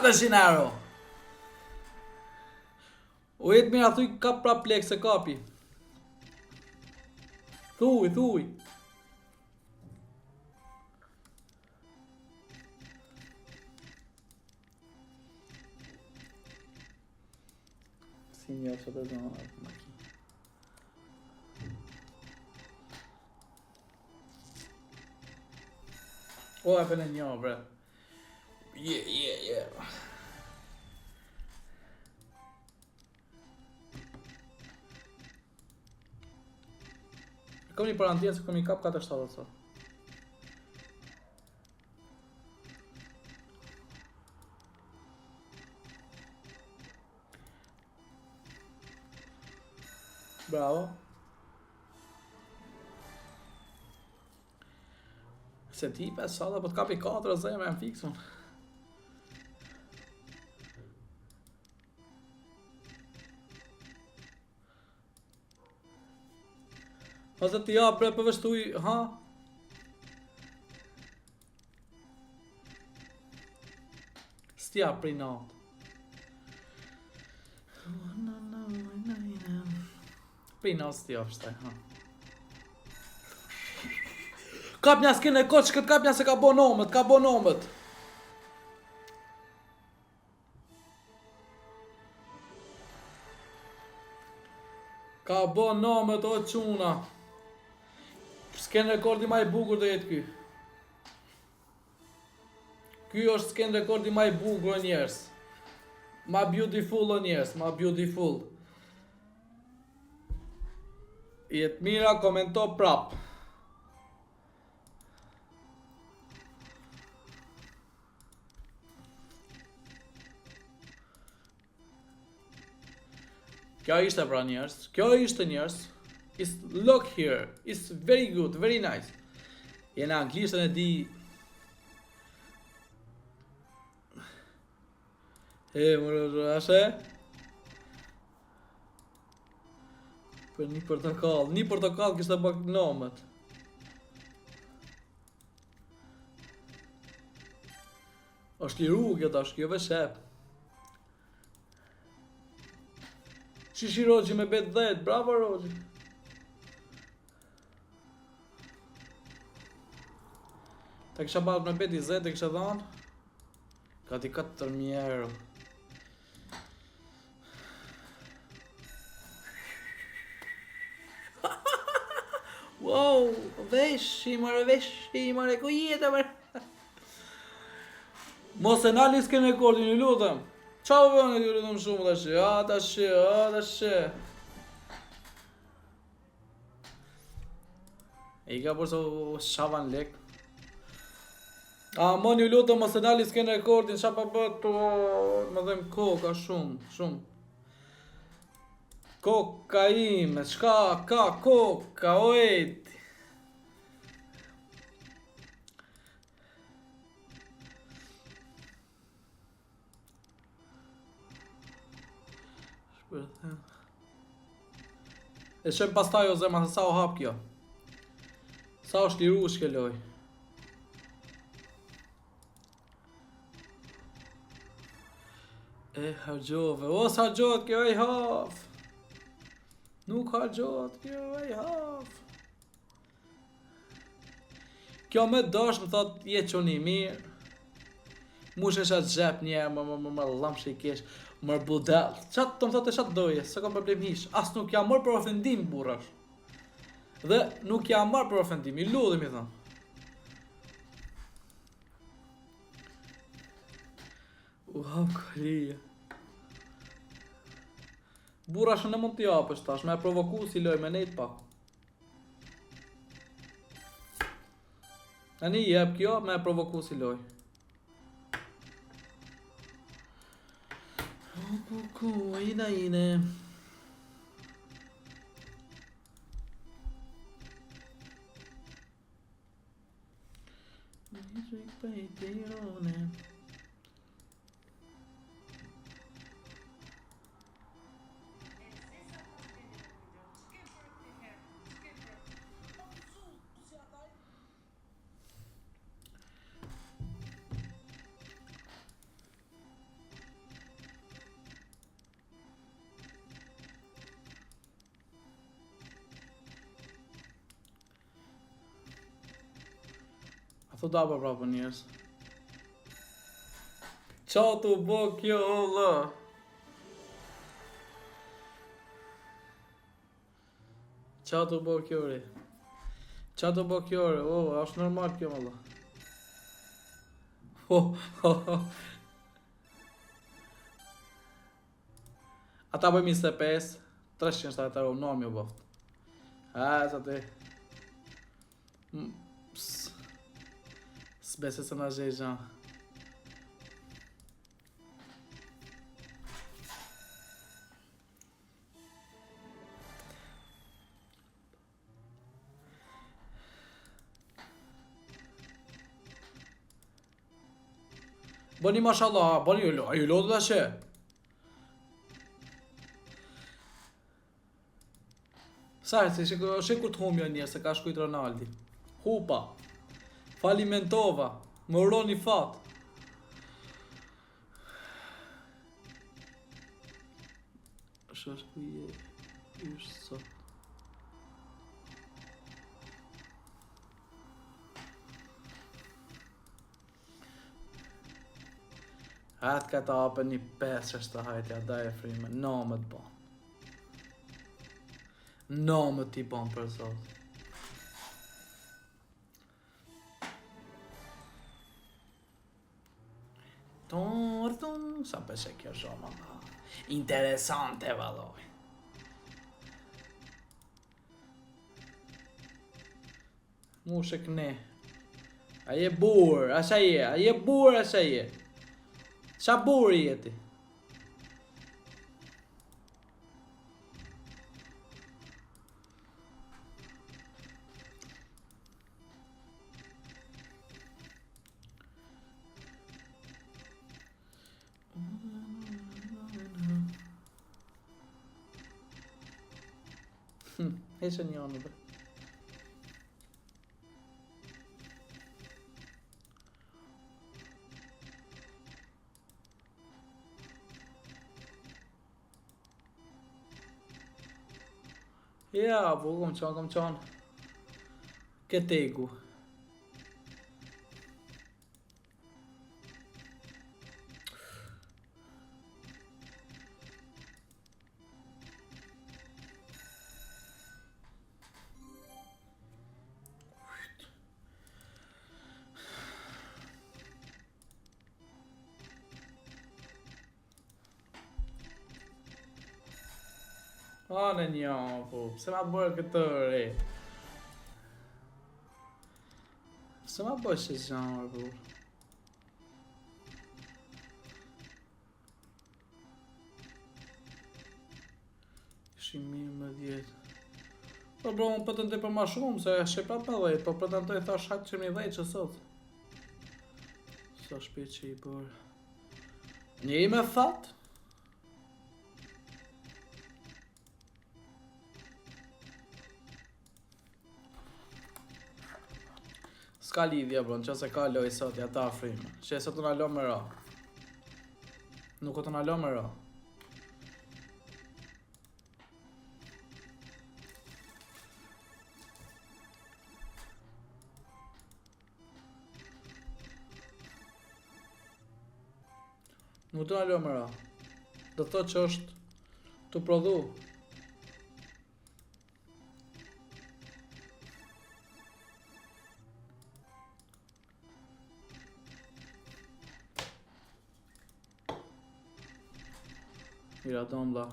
400 euro. O jetë mira, thuj kap pra plek se kapi. Thuj. Si një që të zonë maki. O e për në një, bre. Yeah. Kom një parantien se kom një kap 470 sot. Bravo. Se ti 5 sada, po t'kapi 4 zë me më fiksun. Ose ti ja bre përveshtuj, ha? S'tja prej natë. Prej natë s'tja pështaj, ha? Kap nja s'kene koç, këtë kap nja se ka bo nomët. Ka bo nomët o quna. Sken rekordi ma I bukur do jetë ky. Ky është sken rekordi ma I bukur o njerës. Ma beautiful o njerës, ma beautiful. Jetë mira, komento prap. Kjo ishte pra njerës. Look here, it's very good, very nice. Jena anglishtën e di. Mërë ashe? Për një portokall kishte bak nomët. Është liru kjo tash, kjo veshep. Shishi Roxhi me bet 10, bravo Roxhi. Ta kisha balt me bet 20 e kisha dhanë. Gati 4.000 euro. Wow, veshi mare, ku jetë mare. Mos e nali s'ken rekordin, ju lutem. Qa u vënë ju lutem shumë tash. E I ka përso shavan lek. Mon ju lutem mos e nali s'ken rekordin, qa pa bët, më dhem koka shumë. Koka ime, qka ka koka, ojt. E shem pastaj o zema se sa o hap kjo. Sa është liru shke loj. E hargjove, o sa hargjot kjo e haf. Nuk hargjot kjo e haf. Kjo me dash më thot je qoni mirë. Mush e shat gjep njerë, më lam që I kesh. Mër budel, qatë të më thotë e qatë doje, se kam problem hish. As nuk jam marrë për ofendim, burash. Dhe nuk jam marrë për ofendim, I ludhim I thëmë. Kolija. Burash në mund t'ja apësh tash, me provoku si loj, me nejt pak. Ani jep kjo, me provoku si loj. Ine. Thuda për prapë njës. Qa të bë kjo olla? Qa të bë kjo re? Qa të bë kjo re? Është normal kjo olla. Ata bëjmë 25, 300 euro, normë jo bëft. Sa ti. S'bese se nga gjej gjan. Bëni mashallah, bëni ju lodhë dhe që. Sajtë, shikur të humja njerë se ka shkujt Ronaldi. Hupa. Falimentova. Më uroni fat. Shashku je sot. Atë ka ta apë një 5-6 hajtja, da e frime, nomët bon. Nomët ti bon për sot. Sa përse kjo shumë, interesante valoj. Mushek ne. A je burë, asha je burë, asha je. Qa burë jeti? Heqe një anë bë. Ja, po kom qanë. Ketegu. Në një, po, pse ma bërë këtë re? Pse ma bërë që zhamër, po? Ishim mirë me 10. Po bro, unë pëtën për ma shumë, se shqe prap me 10, po pëtën të i thash haqë që mi 10 që sot. Sa shpejt që i bërë. Një i me fatë? S'ka lidhja bro, në që se ka loj sot, ja ta frime. Që sot të në lo me ra. Nuk o të në lo me ra. Nuk të në lo me ra. Do të thot që është të prodhu. Mira, domla.